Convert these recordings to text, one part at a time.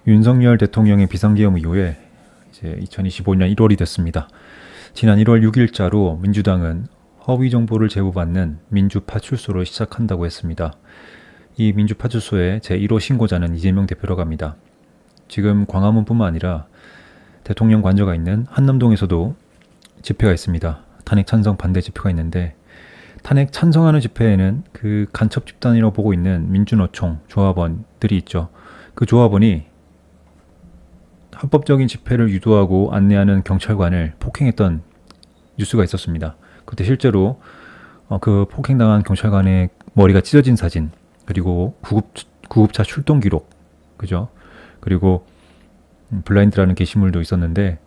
윤석열 대통령의 비상계엄 이후에 이제 2025년 1월이 됐습니다. 지난 1월 6일자로 민주당은 허위 정보를 제보받는 민주파출소를 시작한다고 했습니다. 이 민주파출소의 제1호 신고자는 이재명 대표라고 합니다. 지금 광화문뿐만 아니라 대통령 관저가 있는 한남동에서도 집회가 있습니다. 탄핵 찬성 반대 집회가 있는데, 탄핵 찬성하는 집회에는 그 간첩 집단이라고 보고 있는 민주노총 조합원들이 있죠. 그 조합원이 합법적인 집회를 유도하고 안내하는 경찰관을 폭행했던 뉴스가 있었습니다. 그때 실제로 그 폭행당한 경찰관의 머리가 찢어진 사진, 그리고 구급차 출동 기록, 그죠? 그리고 블라인드라는 게시물도 있었는데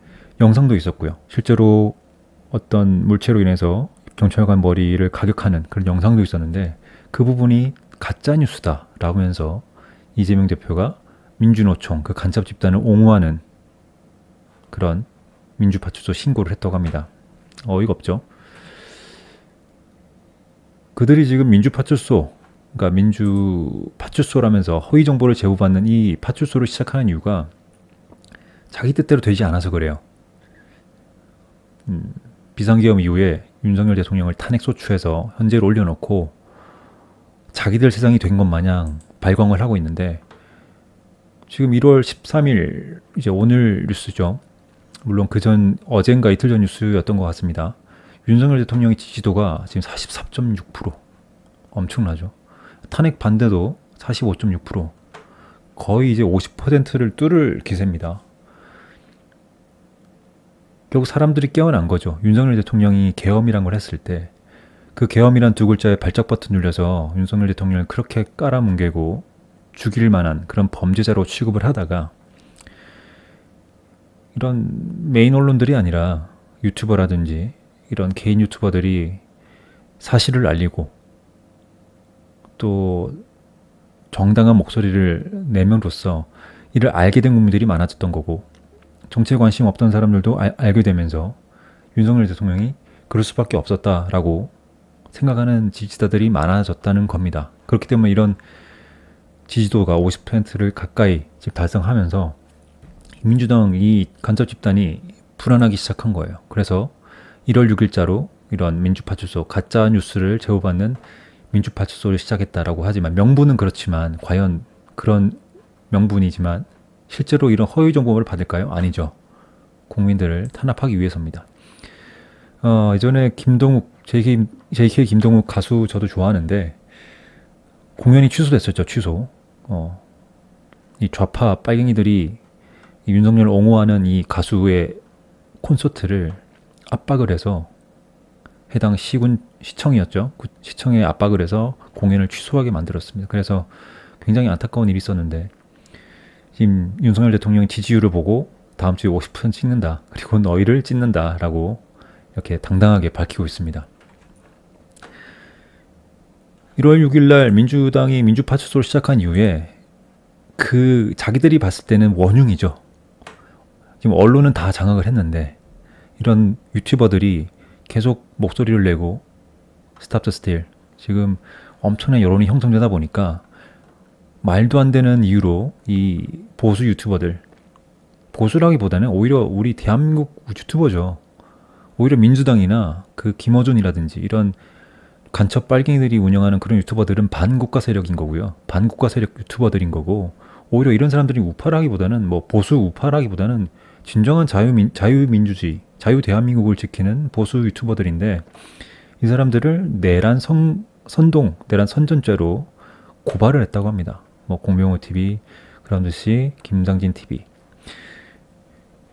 영상도 있었고요. 실제로 어떤 물체로 인해서 경찰관 머리를 가격하는 그런 영상도 있었는데, 그 부분이 가짜 뉴스다 라면서 이재명 대표가 민주노총 그 간첩 집단을 옹호하는 그런 민주파출소 신고를 했다고 합니다. 어이가 없죠. 그들이 지금 민주파출소, 그러니까 민주파출소라면서 허위 정보를 제보받는 이 파출소를 시작하는 이유가 자기 뜻대로 되지 않아서 그래요. 비상계엄 이후에 윤석열 대통령을 탄핵소추해서 헌재를 올려놓고 자기들 세상이 된 것 마냥 발광을 하고 있는데, 지금 1월 13일, 이제 오늘 뉴스죠. 물론 어젠가 이틀 전 뉴스였던 것 같습니다. 윤석열 대통령의 지지도가 지금 44.6%. 엄청나죠. 탄핵 반대도 45.6%. 거의 이제 50%를 뚫을 기세입니다. 결국 사람들이 깨어난 거죠. 윤석열 대통령이 계엄이란 걸 했을 때, 그 계엄이란 두 글자에 발작 버튼 눌려서 윤석열 대통령을 그렇게 깔아뭉개고 죽일 만한 그런 범죄자로 취급을 하다가, 이런 메인 언론들이 아니라 유튜버라든지 이런 개인 유튜버들이 사실을 알리고 또 정당한 목소리를 내명으로써 이를 알게 된 국민들이 많아졌던 거고, 정치에 관심 없던 사람들도 알게 되면서 윤석열 대통령이 그럴 수밖에 없었다라고 생각하는 지지자들이 많아졌다는 겁니다. 그렇기 때문에 이런 지지도가 50%를 가까이 지금 달성하면서 민주당 이 간첩 집단이 불안하기 시작한 거예요. 그래서 1월 6일자로 이런 민주파출소, 가짜 뉴스를 제보받는 민주파출소를 시작했다라고 하지만, 명분은 그렇지만 과연 그런 명분이지만 실제로 이런 허위 정보를 받을까요? 아니죠. 국민들을 탄압하기 위해서입니다. 예전에 JK 김동욱 가수 저도 좋아하는데 공연이 취소됐었죠. 취소. 이 좌파 빨갱이들이 이 윤석열을 옹호하는 이 가수의 콘서트를 압박을 해서, 해당 시청이었죠. 그 시청에 압박을 해서 공연을 취소하게 만들었습니다. 그래서 굉장히 안타까운 일이 있었는데, 지금 윤석열 대통령의 지지율을 보고 다음 주에 50% 찍는다, 그리고 너희를 찢는다 라고 이렇게 당당하게 밝히고 있습니다. 1월 6일 날 민주당이 민주파출소를 시작한 이후에 그 자기들이 봤을 때는 원흉이죠. 지금 언론은 다 장악을 했는데 이런 유튜버들이 계속 목소리를 내고 스탑 더 스틸, 지금 엄청난 여론이 형성되다 보니까 말도 안 되는 이유로 이 보수 유튜버들, 보수라기보다는 오히려 우리 대한민국 유튜버죠. 오히려 민주당이나 그 김어준이라든지 이런 간첩 빨갱이들이 운영하는 그런 유튜버들은 반국가 세력인 거고요. 반국가 세력 유튜버들인 거고, 오히려 이런 사람들이 우파라기보다는, 뭐 보수 우파라기보다는 진정한 자유민주주의, 자유대한민국을 지키는 보수 유튜버들인데, 이 사람들을 내란 선전죄로 고발을 했다고 합니다. 뭐 공병호 TV, 그라운드C, 김상진 TV,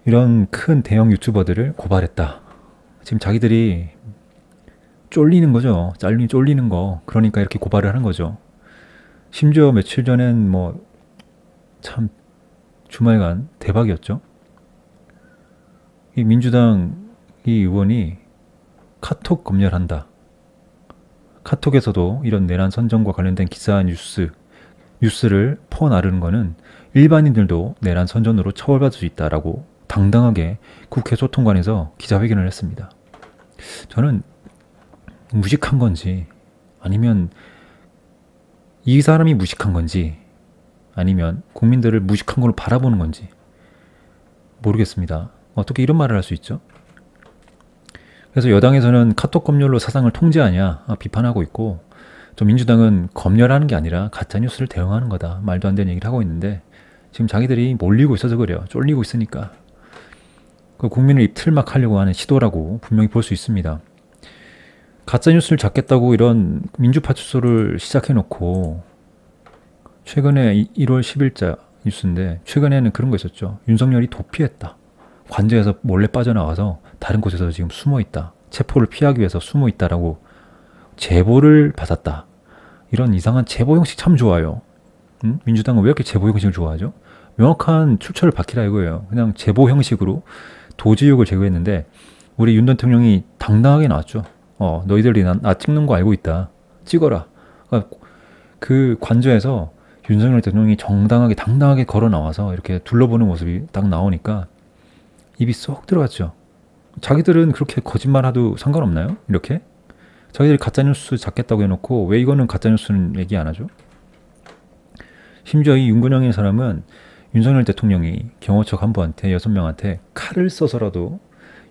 이런 큰 대형 유튜버들을 고발했다. 지금 자기들이 쫄리는 거죠. 쫄리는 거. 그러니까 이렇게 고발을 하는 거죠. 심지어 며칠 전엔 뭐 참 주말간 대박이었죠. 이 민주당 이 의원이 카톡 검열한다. 카톡에서도 이런 내란 선전과 관련된 기사 뉴스를 퍼나르는 거는 일반인들도 내란 선전으로 처벌받을 수 있다라고 당당하게 국회 소통관에서 기자회견을 했습니다. 저는 무식한 건지 아니면 이 사람이 무식한 건지 아니면 국민들을 무식한 걸로 바라보는 건지 모르겠습니다. 어떻게 이런 말을 할 수 있죠? 그래서 여당에서는 카톡 검열로 사상을 통제하냐 비판하고 있고, 또 민주당은 검열하는 게 아니라 가짜뉴스를 대응하는 거다, 말도 안 되는 얘기를 하고 있는데, 지금 자기들이 몰리고 있어서 그래요. 쫄리고 있으니까. 그 국민을 입틀막 하려고 하는 시도라고 분명히 볼 수 있습니다. 가짜뉴스를 잡겠다고 이런 민주파출소를 시작해놓고, 최근에 1월 10일자 뉴스인데, 최근에는 그런 거 있었죠. 윤석열이 도피했다. 관저에서 몰래 빠져나와서 다른 곳에서 지금 숨어있다. 체포를 피하기 위해서 숨어있다라고 제보를 받았다. 이런 이상한 제보 형식 참 좋아요. 민주당은 왜 이렇게 제보 형식을 좋아하죠? 명확한 출처를 밝히라 이거예요. 그냥 제보 형식으로 도지육을 제거했는데, 우리 윤 대통령이 당당하게 나왔죠. 너희들이 나 찍는 거 알고 있다. 찍어라. 그러니까 그 관저에서 윤석열 대통령이 정당하게 당당하게 걸어 나와서 이렇게 둘러보는 모습이 딱 나오니까 입이 쏙 들어갔죠. 자기들은 그렇게 거짓말하도 상관없나요? 이렇게? 자기들이 가짜뉴스 잡겠다고 해놓고 왜 이거는 가짜뉴스는 얘기 안 하죠? 심지어 이 윤건영이라는 사람은 윤석열 대통령이 경호처 간부한테 6명한테 칼을 써서라도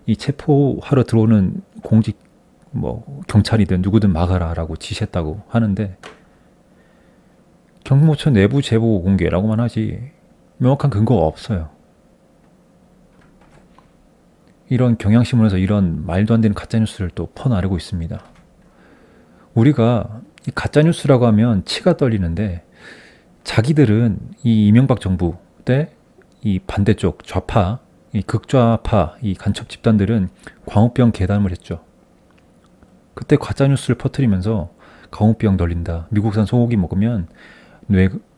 이 체포하러 들어오는 공직 경찰이든 누구든 막아라 라고 지시했다고 하는데, 경호처 내부 제보 공개라고만 하지 명확한 근거가 없어요. 이런 경향신문에서 이런 말도 안 되는 가짜뉴스를 또 퍼나르고 있습니다. 우리가 이 가짜뉴스라고 하면 치가 떨리는데, 자기들은 이 이명박 정부 때 이 반대쪽 좌파, 이 극좌파, 이 간첩 집단들은 광우병 계담을 했죠. 그때 가짜뉴스를 퍼뜨리면서 광우병 널린다, 미국산 소고기 먹으면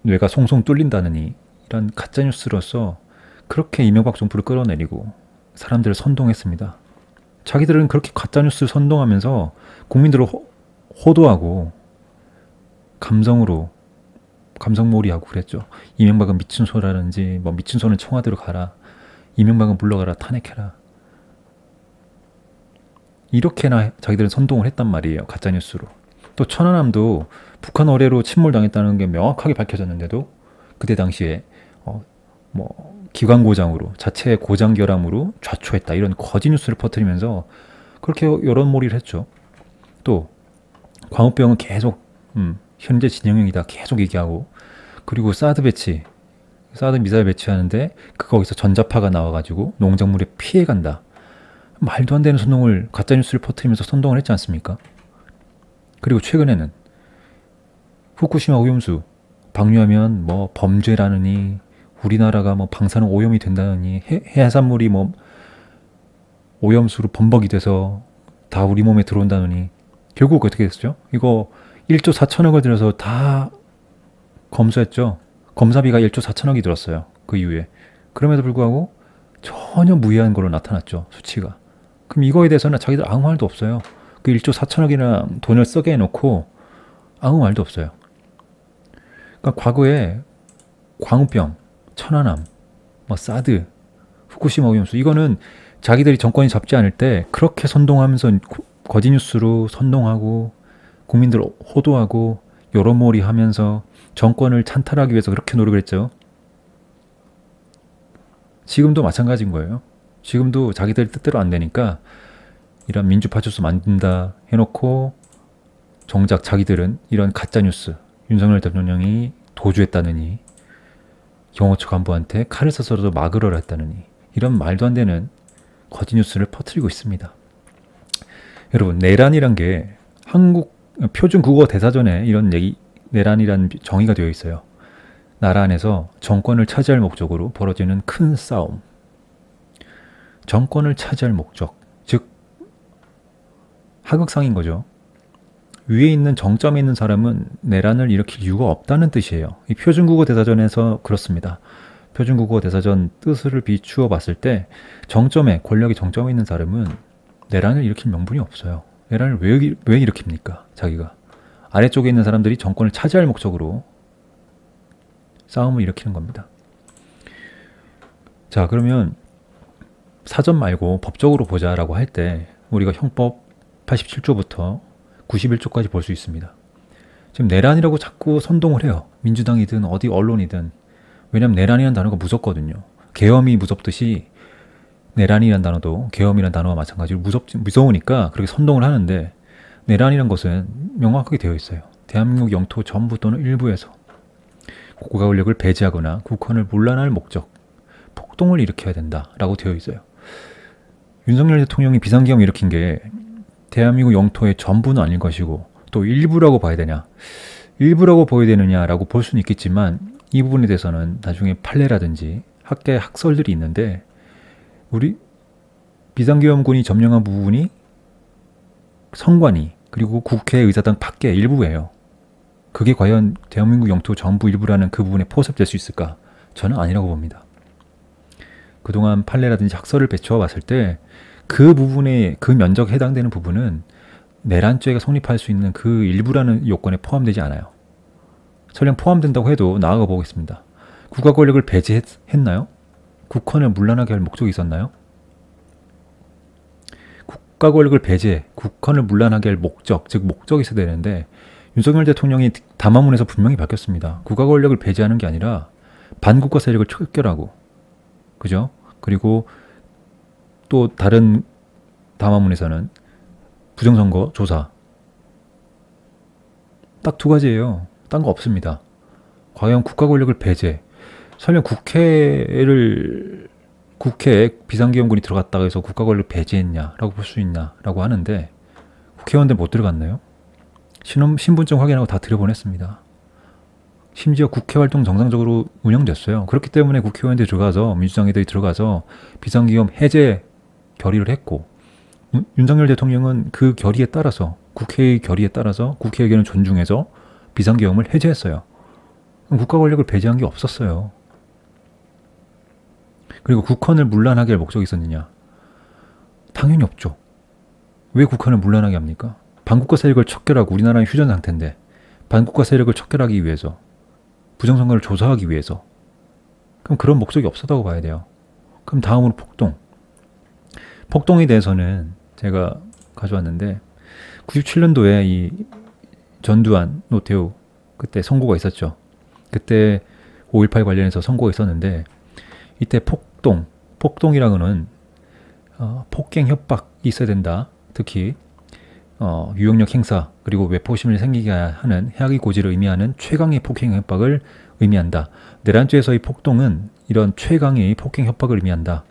뇌가 송송 뚫린다느니, 이런 가짜뉴스로서 그렇게 이명박 정부를 끌어내리고 사람들을 선동했습니다. 자기들은 그렇게 가짜뉴스를 선동하면서 국민들을 호도하고 감성몰이하고 그랬죠. 이명박은 미친 소라든지 미친 소는 청와대로 가라, 이명박은 물러가라, 탄핵해라, 이렇게나 자기들은 선동을 했단 말이에요. 가짜뉴스로. 또 천안함도 북한 어뢰로 침몰당했다는 게 명확하게 밝혀졌는데도 그때 당시에 기관고장으로, 자체 고장 결함으로 좌초했다, 이런 거짓 뉴스를 퍼뜨리면서 그렇게 여론몰이를 했죠. 또 광우병은 계속 현재 진영형이다 계속 얘기하고, 그리고 사드 미사일 배치하는데 거기서 전자파가 나와가지고 농작물에 피해간다, 말도 안 되는 선동을, 가짜뉴스를 퍼뜨리면서 선동을 했지 않습니까? 그리고 최근에는 후쿠시마 오염수 방류하면 범죄라느니, 우리나라가 방사능 오염이 된다느니, 해산물이 오염수로 범벅이 돼서 다 우리 몸에 들어온다느니, 결국 어떻게 됐죠? 이거 1조 4천억을 들여서 다 검수했죠. 검사비가 1조 4천억이 들었어요. 그 이후에. 그럼에도 불구하고 전혀 무해한 걸로 나타났죠. 수치가. 그럼 이거에 대해서는 자기들 아무 말도 없어요. 그 1조 4천억이나 돈을 쓰게 해놓고 아무 말도 없어요. 그러니까 과거에 광우병, 천안함, 사드, 후쿠시마 오염수, 이거는 자기들이 정권이 잡지 않을 때 그렇게 선동하면서 거짓 뉴스로 선동하고 국민들을 호도하고 여론몰이 하면서 정권을 찬탈하기 위해서 그렇게 노력을 했죠. 지금도 마찬가지인 거예요. 지금도 자기들 뜻대로 안 되니까 이런 민주파출소 만든다 해놓고, 정작 자기들은 이런 가짜뉴스, 윤석열 대통령이 도주했다느니, 경호처 간부한테 칼을 써서라도 막으러라 했다느니, 이런 말도 안 되는 거짓 뉴스를 퍼뜨리고 있습니다. 여러분, 내란이란 게 한국 표준 국어 대사전에 이런 내란이라는 정의가 되어 있어요. 나라 안에서 정권을 차지할 목적으로 벌어지는 큰 싸움. 정권을 차지할 목적, 즉 하극상인 거죠. 위에 있는 정점에 있는 사람은 내란을 일으킬 이유가 없다는 뜻이에요. 이 표준국어 대사전에서 그렇습니다. 표준국어 대사전 뜻을 비추어 봤을 때 권력이 정점에 있는 사람은 내란을 일으킬 명분이 없어요. 내란을 왜 일으킵니까? 자기가. 아래쪽에 있는 사람들이 정권을 차지할 목적으로 싸움을 일으키는 겁니다. 자, 그러면 사전 말고 법적으로 보자라고 할 때 우리가 형법 87조부터 91조까지 볼 수 있습니다. 지금 내란이라고 자꾸 선동을 해요. 민주당이든 어디 언론이든. 왜냐면 내란이라는 단어가 무섭거든요. 계엄이 무섭듯이 내란이라는 단어도 계엄이라는 단어와 마찬가지로 무서우니까 그렇게 선동을 하는데, 내란이란 것은 명확하게 되어 있어요. 대한민국 영토 전부 또는 일부에서 국가 권력을 배제하거나 국헌을 문란할 목적, 폭동을 일으켜야 된다라고 되어 있어요. 윤석열 대통령이 비상계엄을 일으킨 게 대한민국 영토의 전부는 아닐 것이고 또 일부라고 봐야 되냐, 일부라고 보여야 되느냐라고 볼 수는 있겠지만, 이 부분에 대해서는 나중에 판례라든지 학계 학설들이 있는데, 우리 비상계엄군이 점령한 부분이 선관위 그리고 국회의사당 밖의 일부예요. 그게 과연 대한민국 영토 전부 일부라는 그 부분에 포섭될 수 있을까? 저는 아니라고 봅니다. 그동안 판례라든지 학설을 배치해 봤을 때 그 부분에, 그 면적에 해당되는 부분은 내란죄가 성립할 수 있는 그 일부라는 요건에 포함되지 않아요. 설령 포함된다고 해도 나아가 보겠습니다. 국가 권력을 배제했나요? 국헌을 문란하게 할 목적이 있었나요? 국가 권력을 배제, 국헌을 문란하게 할 목적, 즉 목적이 있어야 되는데, 윤석열 대통령이 담화문에서 분명히 밝혔습니다. 국가 권력을 배제하는 게 아니라 반국가 세력을 척결하고, 그죠? 그리고 또 다른 담화문에서는 부정선거 조사, 딱 두 가지예요. 딴 거 없습니다. 과연 국가 권력을 배제, 설령 국회에 비상계엄군이 들어갔다고 해서 국가 권력을 배제했냐라고 볼 수 있냐라고 하는데, 국회의원들 못 들어갔나요? 신분증 확인하고 다 들여보냈습니다. 심지어 국회 활동 정상적으로 운영됐어요. 그렇기 때문에 국회의원들이 들어가서, 민주당애들이 들어가서 비상계엄 해제 결의를 했고, 윤석열 대통령은 그 결의에 따라서, 국회의 결의에 따라서 국회 의견을 존중해서 비상계엄을 해제했어요. 국가 권력을 배제한 게 없었어요. 그리고 국헌을 문란하게 할 목적이 있었느냐? 당연히 없죠. 왜 국헌을 문란하게 합니까? 반국가 세력을 척결하고, 우리나라는 휴전 상태인데 반국가 세력을 척결하기 위해서, 부정선거를 조사하기 위해서. 그럼 그런 목적이 없었다고 봐야 돼요. 그럼 다음으로 폭동. 폭동에 대해서는 제가 가져왔는데, 97년도에 이 전두환, 노태우 그때 선고가 있었죠. 그때 5.18 관련해서 선고가 있었는데, 이때 폭동이라고는 폭행 협박이 있어야 된다. 특히 유형력 행사 그리고 외포심을 생기게 하는 해악의 고지를 의미하는 최강의 폭행 협박을 의미한다. 내란죄에서의 폭동은 이런 최강의 폭행 협박을 의미한다.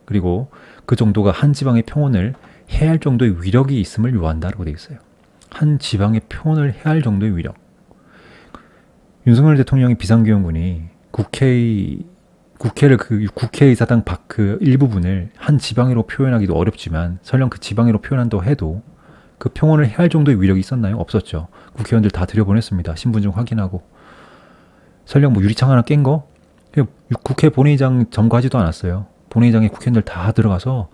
그리고 그 정도가 한 지방의 평온을 해할 정도의 위력이 있음을 요한다라고 되어 있어요. 한 지방의 평온을 해할 정도의 위력. 윤석열 대통령의 비상계엄군이 국회의사당 밖 그 일부분을 한 지방으로 표현하기도 어렵지만, 설령 그 지방으로 표현한다고 해도 그 평온을 해할 정도의 위력이 있었나요? 없었죠. 국회의원들 다 들여보냈습니다. 신분증 확인하고. 설령 뭐 유리창 하나 깬 거? 국회 본회의장 점거하지도 않았어요. 본회의장에 국회의원들 다 들어가서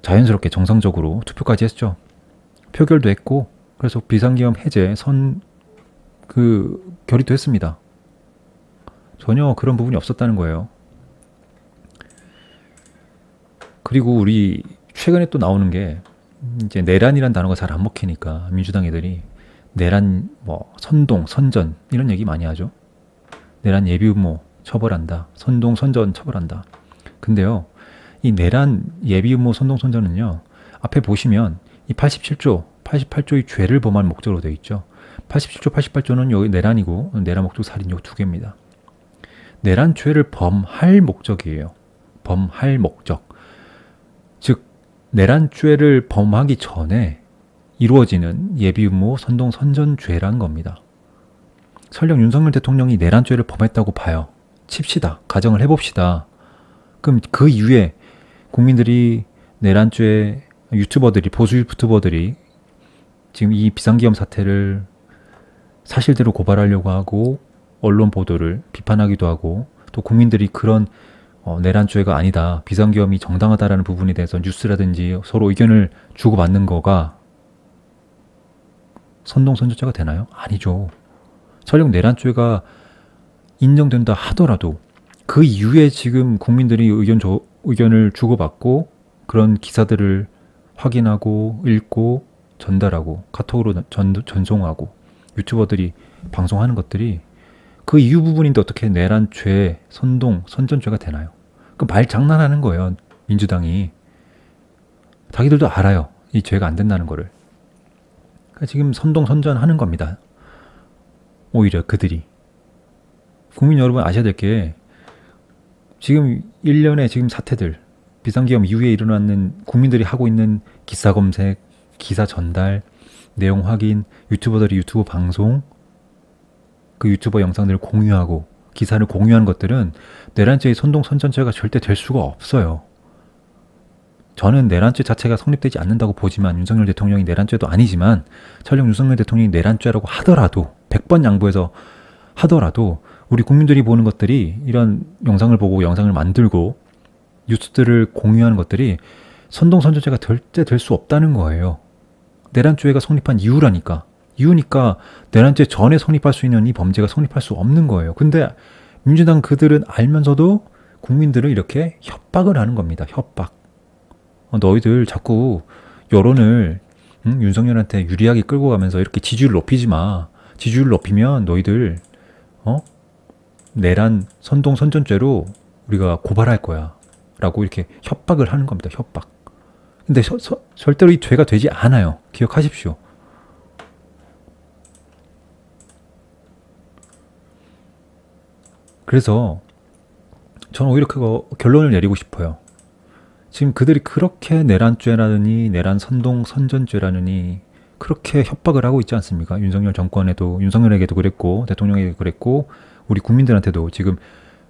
자연스럽게 정상적으로 투표까지 했죠. 표결도 했고, 그래서 비상계엄 해제 결의도 했습니다. 전혀 그런 부분이 없었다는 거예요. 그리고 우리 최근에 또 나오는 게, 이제 내란이란 단어가 잘 안 먹히니까 민주당 애들이 내란, 선동, 선전 이런 얘기 많이 하죠. 내란 예비음모 처벌한다. 선동, 선전 처벌한다. 근데요, 이 내란 예비음모 선동, 선전은요, 앞에 보시면 이 88조의 죄를 범할 목적으로 되어 있죠. 87조, 88조는 여기 내란이고, 내란 목적 살인 요 두 개입니다. 내란 죄를 범할 목적이에요. 범할 목적. 즉 내란 죄를 범하기 전에 이루어지는 예비음모 선동 선전죄란 겁니다. 설령 윤석열 대통령이 내란 죄를 범했다고 봐요. 칩시다. 가정을 해봅시다. 그럼 그 이후에 국민들이 내란 죄, 유튜버들이, 보수 유튜버들이 지금 이 비상계엄 사태를 사실대로 고발하려고 하고, 언론 보도를 비판하기도 하고, 또 국민들이 그런 내란죄가 아니다, 비상계엄이 정당하다라는 부분에 대해서 뉴스라든지 서로 의견을 주고받는 거가 선동선전죄가 되나요? 아니죠. 설령 내란죄가 인정된다 하더라도 그 이후에 지금 국민들이 의견을 주고받고 그런 기사들을 확인하고 읽고 전달하고 카톡으로 전송하고 유튜버들이 방송하는 것들이 그 이유 부분인데 어떻게 내란죄, 선동, 선전죄가 되나요? 그 말 장난하는 거예요. 민주당이. 자기들도 알아요. 이 죄가 안 된다는 거를. 그러니까 지금 선동, 선전하는 겁니다. 오히려 그들이. 국민 여러분 아셔야 될 게 지금 일련의 지금 사태들, 비상계엄 이후에 일어나는 국민들이 하고 있는 기사 검색, 기사 전달, 내용 확인, 유튜버들이 유튜브 방송, 그 유튜버 영상들을 공유하고 기사를 공유하는 것들은 내란죄의 선동, 선전죄가 절대 될 수가 없어요. 저는 내란죄 자체가 성립되지 않는다고 보지만 윤석열 대통령이 내란죄도 아니지만 설령 윤석열 대통령이 내란죄라고 하더라도 100번 양보해서 하더라도 우리 국민들이 보는 것들이 이런 영상을 보고 영상을 만들고 뉴스들을 공유하는 것들이 선동, 선전죄가 절대 될 수 없다는 거예요. 내란죄가 성립한 이유라니까. 이유니까 내란죄 전에 성립할 수 있는 이 범죄가 성립할 수 없는 거예요. 근데 민주당 그들은 알면서도 국민들을 이렇게 협박을 하는 겁니다. 협박. 너희들 자꾸 여론을 윤석열한테 유리하게 끌고 가면서 이렇게 지지율 높이지 마. 지지율 높이면 너희들 내란 선동 선전죄로 우리가 고발할 거야 라고 이렇게 협박을 하는 겁니다. 협박. 근데 절대로 이 죄가 되지 않아요. 기억하십시오. 그래서 저는 오히려 그거 결론을 내리고 싶어요. 지금 그들이 그렇게 내란죄라느니 내란 선동 선전죄라느니 그렇게 협박을 하고 있지 않습니까? 윤석열 정권에도, 윤석열에게도 그랬고 대통령에게도 그랬고 우리 국민들한테도 지금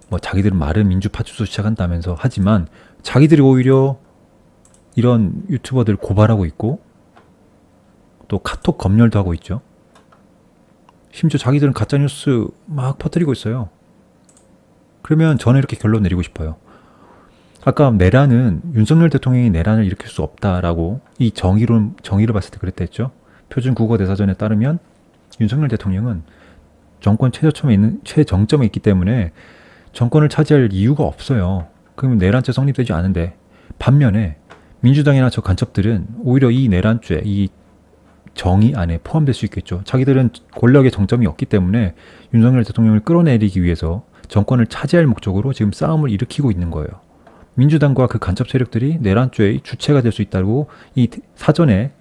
뭐 자기들은 마른 민주파출소 시작한다면서 하지만 자기들이 오히려 이런 유튜버들 고발하고 있고 또 카톡 검열도 하고 있죠. 심지어 자기들은 가짜뉴스 막 퍼뜨리고 있어요. 그러면 저는 이렇게 결론 내리고 싶어요. 아까 내란은 윤석열 대통령이 내란을 일으킬 수 없다라고 이 정의를 봤을 때 그랬다 했죠. 표준국어대사전에 따르면 윤석열 대통령은 정권 최정점에 있기 때문에 정권을 차지할 이유가 없어요. 그러면 내란죄 성립되지 않은데 반면에 민주당이나 저 간첩들은 오히려 이 내란죄, 이 정의 안에 포함될 수 있겠죠. 자기들은 권력의 정점이 없기 때문에 윤석열 대통령을 끌어내리기 위해서 정권을 차지할 목적으로 지금 싸움을 일으키고 있는 거예요. 민주당과 그 간첩 세력들이 내란죄의 주체가 될 수 있다고 이 사전에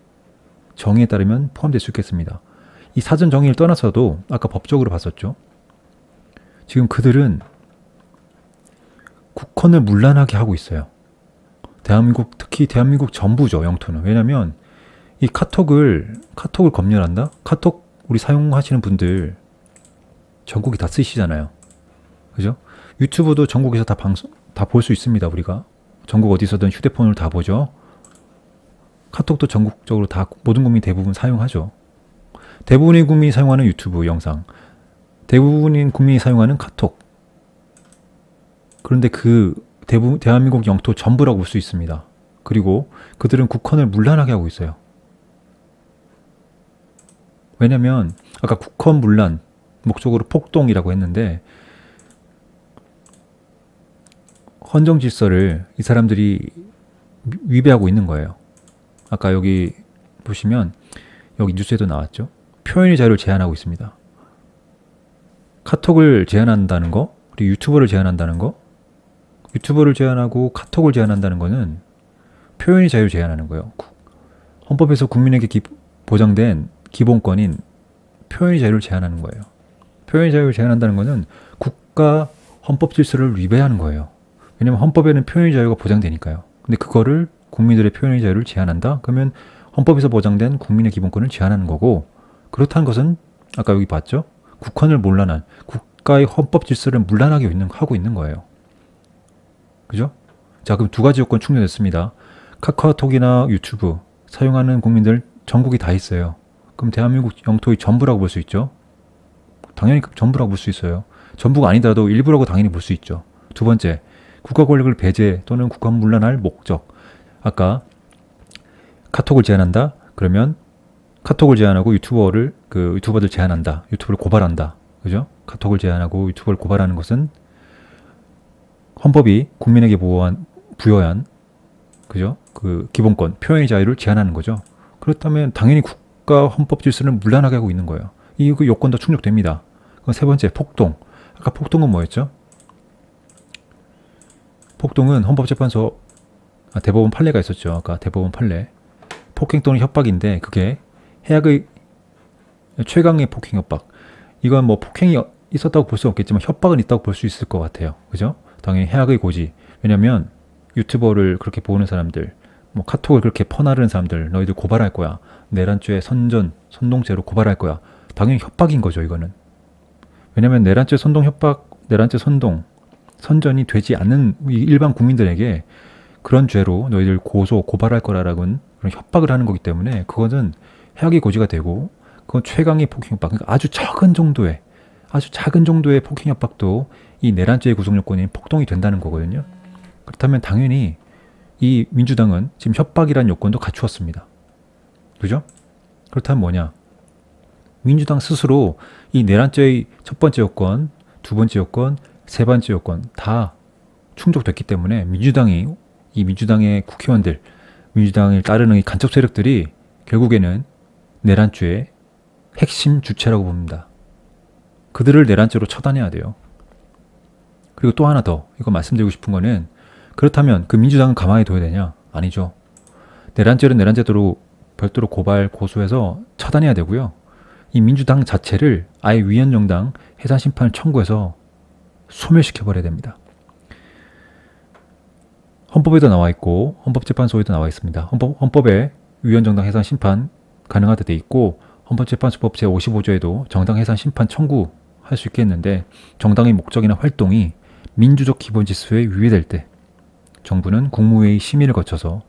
정의에 따르면 포함될 수 있겠습니다. 이 사전 정의를 떠나서도 아까 법적으로 봤었죠. 지금 그들은 국헌을 문란하게 하고 있어요. 대한민국, 특히 대한민국 전부죠, 영토는. 왜냐면 이 카톡을 검열한다? 카톡 우리 사용하시는 분들 전국이 다 쓰시잖아요. 그죠? 유튜브도 전국에서 다 볼 수 있습니다, 우리가. 전국 어디서든 휴대폰으로 다 보죠. 카톡도 전국적으로 다 모든 국민이 대부분 사용하죠. 대부분의 국민이 사용하는 유튜브 영상, 대부분인 국민이 사용하는 카톡. 그런데 그 대한민국 영토 전부라고 볼 수 있습니다. 그리고 그들은 국헌을 문란하게 하고 있어요. 왜냐면 아까 국헌 문란, 목적으로 폭동이라고 했는데 헌정 질서를 이 사람들이 위배하고 있는 거예요. 아까 여기 보시면 여기 뉴스에도 나왔죠. 표현의 자유를 제한하고 있습니다. 카톡을 제한한다는 거, 그리고 유튜버를 제한한다는 거, 유튜버를 제한하고 카톡을 제한한다는 거는 표현의 자유를 제한하는 거예요. 헌법에서 국민에게 보장된 기본권인 표현의 자유를 제한하는 거예요. 표현의 자유를 제한한다는 거는 국가 헌법 질서를 위배하는 거예요. 왜냐면 헌법에는 표현의 자유가 보장되니까요. 근데 그거를 국민들의 표현의 자유를 제한한다? 그러면 헌법에서 보장된 국민의 기본권을 제한하는 거고, 그렇다는 것은 아까 여기 봤죠? 국헌을 문란한, 국가의 헌법 질서를 문란하게 하고 있는 거예요. 그죠? 자, 그럼 두 가지 요건 충족됐습니다. 카카오톡이나 유튜브 사용하는 국민들 전국이 다 있어요. 그럼 대한민국 영토의 전부라고 볼 수 있죠? 당연히 전부라고 볼 수 있어요. 전부가 아니더라도 일부라고 당연히 볼 수 있죠. 두 번째, 국가 권력을 배제 또는 국헌 문란할 목적. 아까 카톡을 제한한다? 그러면 카톡을 제한하고 유튜버들 제한한다. 유튜브를 고발한다. 그죠? 카톡을 제한하고 유튜버를 고발하는 것은 헌법이 국민에게 부여한 그죠? 그 기본권, 표현의 자유를 제한하는 거죠. 그렇다면 당연히 국가 헌법 질서를 문란하게 하고 있는 거예요. 이 요건도 충족됩니다. 그럼 세 번째, 폭동. 아까 폭동은 뭐였죠? 폭동은 헌법재판소 대법원 판례가 있었죠. 아까 대법원 판례. 폭행 또는 협박인데 그게 해악의 최강의 폭행 협박. 이건 뭐 폭행이 있었다고 볼 수 없겠지만 협박은 있다고 볼 수 있을 것 같아요. 그죠? 당연히 해악의 고지. 왜냐면 유튜버를 그렇게 보는 사람들, 뭐 카톡을 그렇게 퍼나르는 사람들, 너희들 고발할 거야. 내란죄 선동죄로 고발할 거야. 당연히 협박인 거죠, 이거는. 왜냐면 내란죄 선동 협박, 내란죄 선전이 되지 않는 일반 국민들에게 그런 죄로 너희들 고발할 거라라는 그런 협박을 하는 거기 때문에 그것은 해악의 고지가 되고, 그건 최강의 폭행 협박. 그러니까 아주 작은 정도의 폭행 협박도 이 내란죄의 구성 요건인 폭동이 된다는 거거든요. 그렇다면 당연히 이 민주당은 지금 협박이라는 요건도 갖추었습니다. 그죠? 그렇다면 뭐냐? 민주당 스스로 이 내란죄의 첫 번째 요건, 두 번째 요건, 세 번째 요건 다 충족됐기 때문에 민주당의 국회의원들, 민주당을 따르는 이 간첩 세력들이 결국에는 내란죄의 핵심 주체라고 봅니다. 그들을 내란죄로 처단해야 돼요. 그리고 또 하나 더 이거 말씀드리고 싶은 거는, 그렇다면 그 민주당은 가만히 둬야 되냐? 아니죠. 내란죄는 내란죄대로 별도로 고발, 고소해서 처단해야 되고요. 이 민주당 자체를 아예 위헌정당 해산심판을 청구해서 소멸시켜버려야 됩니다. 헌법에도 나와 있고 헌법재판소에도 나와 있습니다. 헌법에 위헌정당 해산심판 가능하다 돼 있고, 헌법재판소법 제55조에도 정당 해산 심판 청구할 수 있겠는데, 정당의 목적이나 활동이 민주적 기본 질서에 위배될 때 정부는 국무회의 심의를 거쳐서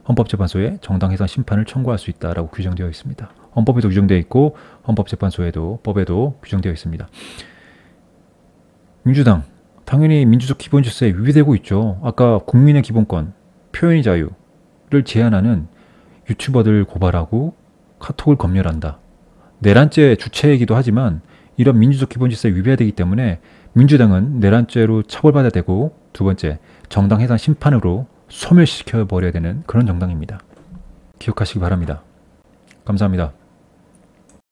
헌법재판소에 정당 해산 심판을 청구할 수 있다라고 규정되어 있습니다. 헌법에도 규정되어 있고 헌법재판소에도 법에도 규정되어 있습니다. 민주당 당연히 민주적 기본 질서에 위배되고 있죠. 아까 국민의 기본권, 표현의 자유를 제한하는 유튜버들 고발하고 카톡을 검열한다. 내란죄 주체이기도 하지만 이런 민주적 기본 질서에 위배해야 되기 때문에 민주당은 내란죄로 처벌받아야 되고, 두 번째, 정당 해산 심판으로 소멸시켜버려야 되는 그런 정당입니다. 기억하시기 바랍니다. 감사합니다.